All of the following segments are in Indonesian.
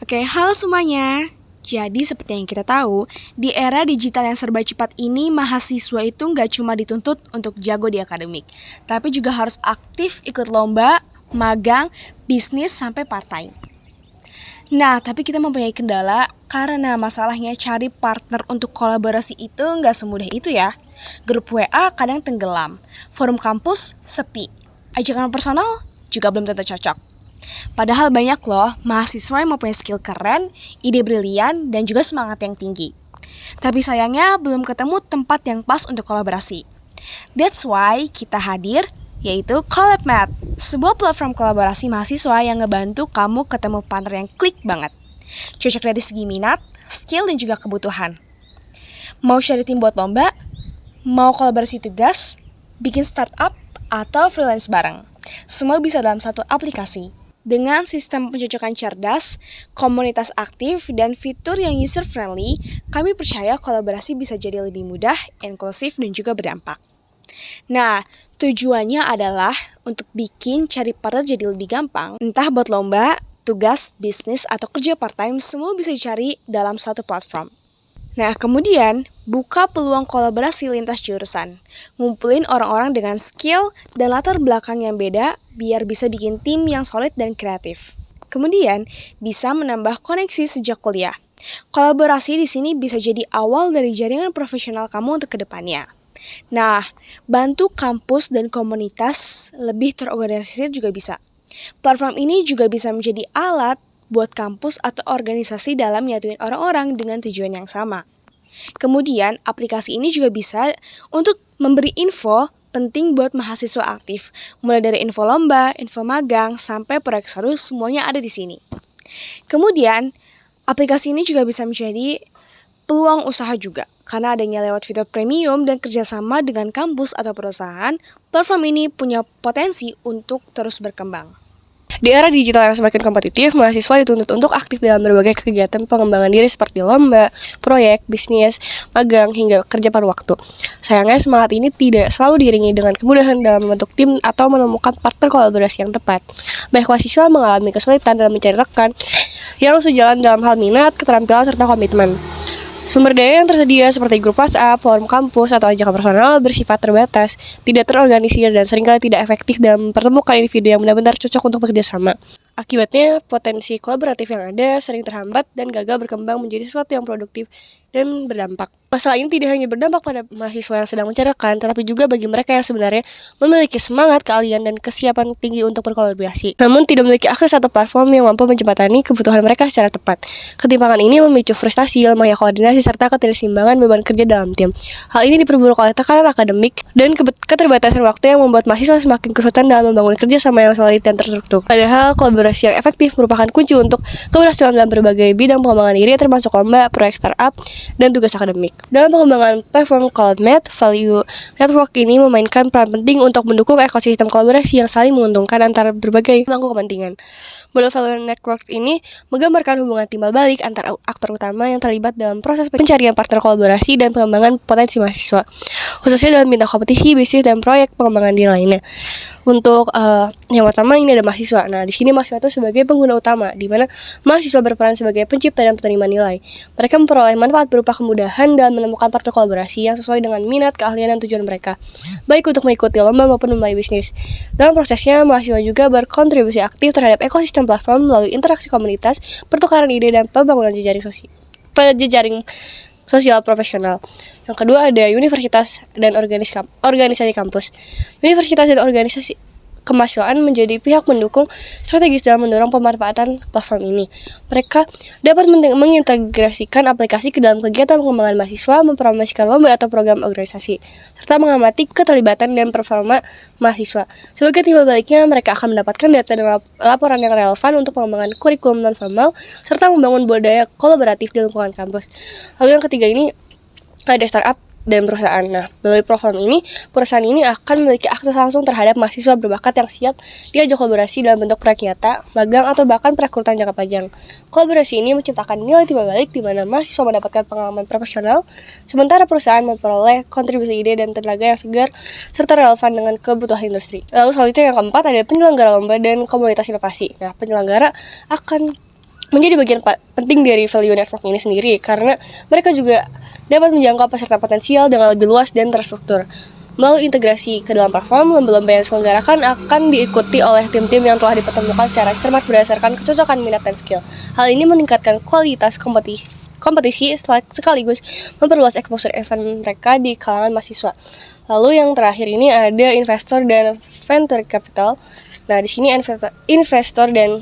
Oke, halo semuanya. Jadi seperti yang kita tahu, di era digital yang serba cepat ini, mahasiswa itu nggak cuma dituntut untuk jago di akademik, tapi juga harus aktif ikut lomba, magang, bisnis, sampai part-time. Nah, tapi kita mempunyai kendala karena masalahnya cari partner untuk kolaborasi itu nggak semudah itu ya. Grup WA kadang tenggelam, forum kampus sepi, ajakan personal juga belum tentu cocok. Padahal banyak loh mahasiswa yang mempunyai skill keren, ide brilian, dan juga semangat yang tinggi. Tapi sayangnya belum ketemu tempat yang pas untuk kolaborasi. That's why kita hadir, yaitu CollabMate, sebuah platform kolaborasi mahasiswa yang ngebantu kamu ketemu partner yang klik banget. Cocok dari segi minat, skill, dan juga kebutuhan. Mau cari tim buat lomba? Mau kolaborasi tugas? Bikin startup? Atau freelance bareng? Semua bisa dalam satu aplikasi. Dengan sistem pencocokan cerdas, komunitas aktif, dan fitur yang user-friendly, kami percaya kolaborasi bisa jadi lebih mudah, inklusif, dan juga berdampak. Nah, tujuannya adalah untuk bikin cari partner jadi lebih gampang. Entah buat lomba, tugas, bisnis, atau kerja part-time, semua bisa dicari dalam satu platform. Nah, kemudian buka peluang kolaborasi lintas jurusan. Ngumpulin orang-orang dengan skill dan latar belakang yang beda biar bisa bikin tim yang solid dan kreatif. Kemudian, bisa menambah koneksi sejak kuliah. Kolaborasi di sini bisa jadi awal dari jaringan profesional kamu untuk kedepannya. Nah, bantu kampus dan komunitas lebih terorganisir juga bisa. Platform ini juga bisa menjadi alat buat kampus atau organisasi dalam nyatuin orang-orang dengan tujuan yang sama. Kemudian, aplikasi ini juga bisa untuk memberi info penting buat mahasiswa aktif, mulai dari info lomba, info magang, sampai proyek seru, semuanya ada di sini. Kemudian, aplikasi ini juga bisa menjadi peluang usaha juga, karena adanya lewat fitur premium dan kerjasama dengan kampus atau perusahaan, platform ini punya potensi untuk terus berkembang. Di era digital yang semakin kompetitif, mahasiswa dituntut untuk aktif dalam berbagai kegiatan pengembangan diri seperti lomba, proyek, bisnis, magang, hingga kerja paruh waktu. Sayangnya semangat ini tidak selalu diiringi dengan kemudahan dalam membentuk tim atau menemukan partner kolaborasi yang tepat. Banyak mahasiswa mengalami kesulitan dalam mencari rekan yang sejalan dalam hal minat, keterampilan, serta komitmen. Sumber daya yang tersedia seperti grup WhatsApp, forum kampus, atau ajakan personal bersifat terbatas, tidak terorganisir, dan seringkali tidak efektif dalam mempertemukan individu yang benar-benar cocok untuk bekerja sama. Akibatnya, potensi kolaboratif yang ada sering terhambat dan gagal berkembang menjadi sesuatu yang produktif dan berdampak. Masalah ini tidak hanya berdampak pada mahasiswa yang sedang mencarikan, tetapi juga bagi mereka yang sebenarnya memiliki semangat, keahlian, dan kesiapan tinggi untuk berkolaborasi, namun tidak memiliki akses atau platform yang mampu menjembatani kebutuhan mereka secara tepat. Ketimpangan ini memicu frustasi, lemahnya koordinasi, serta ketidakseimbangan beban kerja dalam tim. Hal ini diperburuk oleh tekanan akademik dan keterbatasan waktu yang membuat mahasiswa semakin kesulitan dalam membangun kerjasama yang solid dan terstruktur. Padahal kolaborasi yang efektif merupakan kunci untuk keberhasilan dalam berbagai bidang pengembangan diri, termasuk lomba, proyek startup, dan tugas akademik. Dalam pengembangan platform CollabMate, Value Network ini memainkan peran penting untuk mendukung ekosistem kolaborasi yang saling menguntungkan antara berbagai pemangku kepentingan. Model Value Network ini menggambarkan hubungan timbal balik antara aktor utama yang terlibat dalam proses pencarian partner kolaborasi dan pengembangan potensi mahasiswa, khususnya dalam bidang kompetisi, bisnis, dan proyek pengembangan diri lainnya. Untuk yang pertama ini ada mahasiswa. Nah, di sini mahasiswa itu sebagai pengguna utama, di mana mahasiswa berperan sebagai pencipta dan penerima nilai. Mereka memperoleh manfaat berupa kemudahan dalam menemukan partner kolaborasi yang sesuai dengan minat, keahlian, dan tujuan mereka, baik untuk mengikuti lomba maupun memulai bisnis. Dalam prosesnya, mahasiswa juga berkontribusi aktif terhadap ekosistem platform melalui interaksi komunitas, pertukaran ide, dan pembangunan jejaring sosial profesional. Yang kedua ada universitas dan organisasi kampus. Universitas dan organisasi kemahasiswaan menjadi pihak mendukung strategis dalam mendorong pemanfaatan platform ini. Mereka dapat mengintegrasikan aplikasi ke dalam kegiatan pengembangan mahasiswa, mempromosikan lomba atau program organisasi, serta mengamati keterlibatan dan performa mahasiswa. Sebagai timbal baliknya, mereka akan mendapatkan data dan laporan yang relevan untuk pengembangan kurikulum non-formal, serta membangun budaya kolaboratif di lingkungan kampus. Lalu yang ketiga ini ada startup dan perusahaan. Nah, melalui platform ini, perusahaan ini akan memiliki akses langsung terhadap mahasiswa berbakat yang siap diajak kolaborasi dalam bentuk proyek nyata, magang, atau bahkan perekrutan jangka panjang. Kolaborasi ini menciptakan nilai timbal balik di mana mahasiswa mendapatkan pengalaman profesional, sementara perusahaan memperoleh kontribusi ide dan tenaga yang segar serta relevan dengan kebutuhan industri. Lalu selanjutnya yang keempat ada penyelenggara lomba dan komunitas inovasi. Nah, penyelenggara akan menjadi bagian penting dari value network ini sendiri, karena mereka juga dapat menjangkau peserta potensial dengan lebih luas dan terstruktur. Melalui integrasi ke dalam platform, lomba-lomba yang diselenggarakan akan diikuti oleh tim-tim yang telah dipertemukan secara cermat berdasarkan kecocokan minat dan skill. Hal ini meningkatkan kualitas kompetisi sekaligus memperluas exposure event mereka di kalangan mahasiswa. Lalu yang terakhir ini ada investor dan venture capital. Nah, di sini investor dan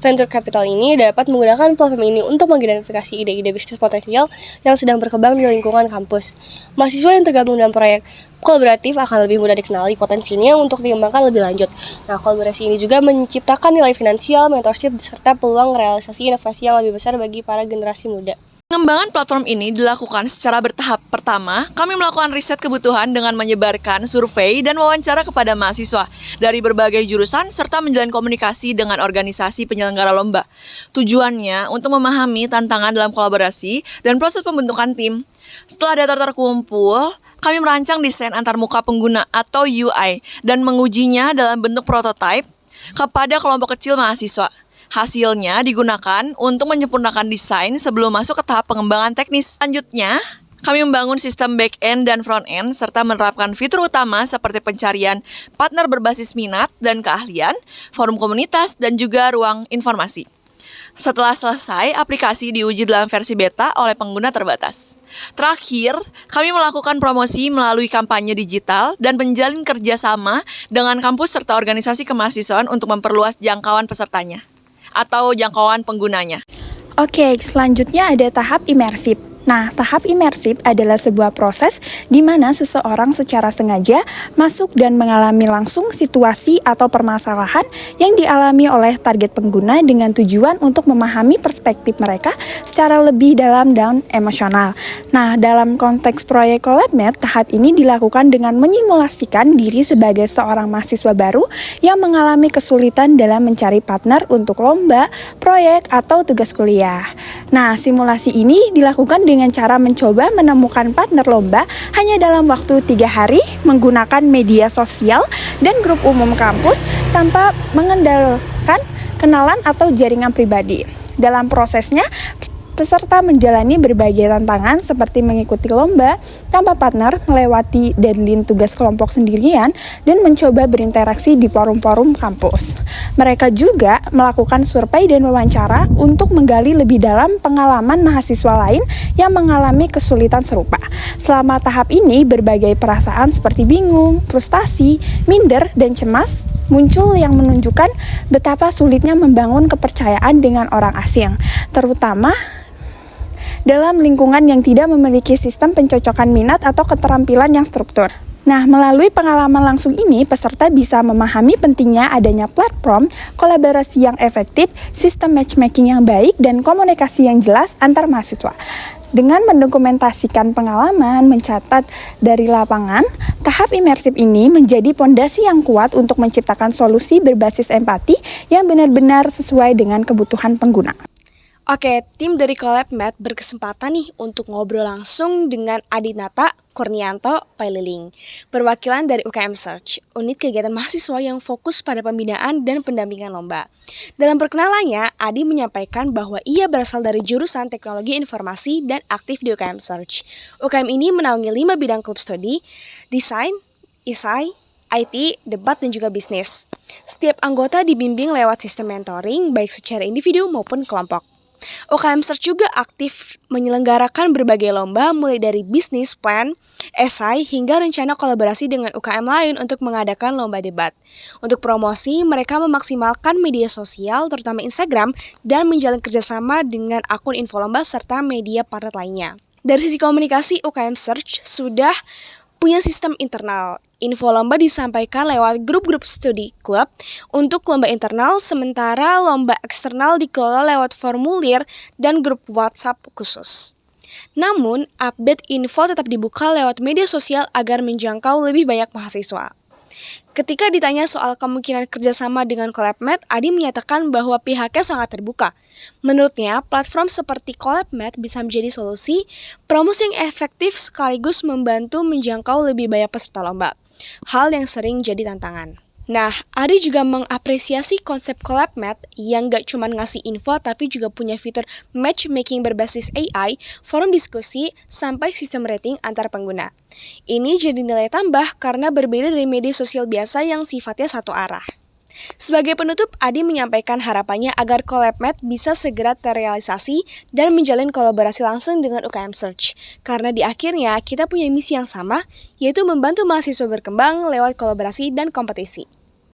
venture capital ini dapat menggunakan platform ini untuk mengidentifikasi ide-ide bisnis potensial yang sedang berkembang di lingkungan kampus. Mahasiswa yang tergabung dalam proyek kolaboratif akan lebih mudah dikenali potensinya untuk dikembangkan lebih lanjut. Nah, kolaborasi ini juga menciptakan nilai finansial, mentorship, serta peluang realisasi inovasi yang lebih besar bagi para generasi muda. Pengembangan platform ini dilakukan secara bertahap. Pertama, kami melakukan riset kebutuhan dengan menyebarkan survei dan wawancara kepada mahasiswa dari berbagai jurusan serta menjalin komunikasi dengan organisasi penyelenggara lomba. Tujuannya untuk memahami tantangan dalam kolaborasi dan proses pembentukan tim. Setelah data terkumpul, kami merancang desain antarmuka pengguna atau UI dan mengujinya dalam bentuk prototipe kepada kelompok kecil mahasiswa. Hasilnya digunakan untuk menyempurnakan desain sebelum masuk ke tahap pengembangan teknis. Selanjutnya, kami membangun sistem back-end dan front-end serta menerapkan fitur utama seperti pencarian partner berbasis minat dan keahlian, forum komunitas, dan juga ruang informasi. Setelah selesai, aplikasi diuji dalam versi beta oleh pengguna terbatas. Terakhir, kami melakukan promosi melalui kampanye digital dan menjalin kerjasama dengan kampus serta organisasi kemahasiswaan untuk memperluas jangkauan pesertanya atau jangkauan penggunanya. Oke, selanjutnya ada tahap imersif. Nah, tahap imersif adalah sebuah proses di mana seseorang secara sengaja masuk dan mengalami langsung situasi atau permasalahan yang dialami oleh target pengguna dengan tujuan untuk memahami perspektif mereka secara lebih dalam dan emosional. Nah, dalam konteks proyek CollabMate, tahap ini dilakukan dengan menyimulasikan diri sebagai seorang mahasiswa baru yang mengalami kesulitan dalam mencari partner untuk lomba, proyek, atau tugas kuliah. Nah, simulasi ini dilakukan dengan cara mencoba menemukan partner lomba hanya dalam waktu 3 hari menggunakan media sosial dan grup umum kampus tanpa mengandalkan kenalan atau jaringan pribadi. Dalam prosesnya, peserta menjalani berbagai tantangan seperti mengikuti lomba tanpa partner, melewati deadline tugas kelompok sendirian, dan mencoba berinteraksi di forum-forum kampus. Mereka juga melakukan survei dan wawancara untuk menggali lebih dalam pengalaman mahasiswa lain yang mengalami kesulitan serupa. Selama tahap ini, berbagai perasaan seperti bingung, frustasi, minder, dan cemas muncul yang menunjukkan betapa sulitnya membangun kepercayaan dengan orang asing, terutama dalam lingkungan yang tidak memiliki sistem pencocokan minat atau keterampilan yang struktur. Nah, melalui pengalaman langsung ini, peserta bisa memahami pentingnya adanya platform, kolaborasi yang efektif, sistem matchmaking yang baik, dan komunikasi yang jelas antar mahasiswa. Dengan mendokumentasikan pengalaman, mencatat dari lapangan, tahap imersif ini menjadi pondasi yang kuat untuk menciptakan solusi berbasis empati yang benar-benar sesuai dengan kebutuhan pengguna. Oke, tim dari CollabMate berkesempatan nih untuk ngobrol langsung dengan Adinata Kurnianto Paililing, perwakilan dari UKM Search, unit kegiatan mahasiswa yang fokus pada pembinaan dan pendampingan lomba. Dalam perkenalannya, Adi menyampaikan bahwa ia berasal dari jurusan Teknologi Informasi dan aktif di UKM Search. UKM ini menaungi 5 bidang klub studi, desain, isai, IT, debat, dan juga bisnis. Setiap anggota dibimbing lewat sistem mentoring, baik secara individu maupun kelompok. UKM Search juga aktif menyelenggarakan berbagai lomba mulai dari bisnis plan, esai, hingga rencana kolaborasi dengan UKM lain untuk mengadakan lomba debat. Untuk promosi, mereka memaksimalkan media sosial, terutama Instagram, dan menjalin kerjasama dengan akun info lomba serta media partner lainnya. Dari sisi komunikasi, UKM Search sudah punya sistem internal. Info lomba disampaikan lewat grup-grup studi klub untuk lomba internal, sementara lomba eksternal dikelola lewat formulir dan grup WhatsApp khusus. Namun, update info tetap dibuka lewat media sosial agar menjangkau lebih banyak mahasiswa. Ketika ditanya soal kemungkinan kerjasama dengan CollabMate, Adi menyatakan bahwa pihaknya sangat terbuka. Menurutnya, platform seperti CollabMate bisa menjadi solusi promosi yang efektif sekaligus membantu menjangkau lebih banyak peserta lomba. Hal yang sering jadi tantangan. Nah, Adi juga mengapresiasi konsep CollabMate yang gak cuma ngasih info tapi juga punya fitur matchmaking berbasis AI, forum diskusi, sampai sistem rating antar pengguna. Ini jadi nilai tambah karena berbeda dari media sosial biasa yang sifatnya satu arah. Sebagai penutup, Adi menyampaikan harapannya agar CollabMate bisa segera terrealisasi dan menjalin kolaborasi langsung dengan UKM Search. Karena di akhirnya kita punya misi yang sama, yaitu membantu mahasiswa berkembang lewat kolaborasi dan kompetisi.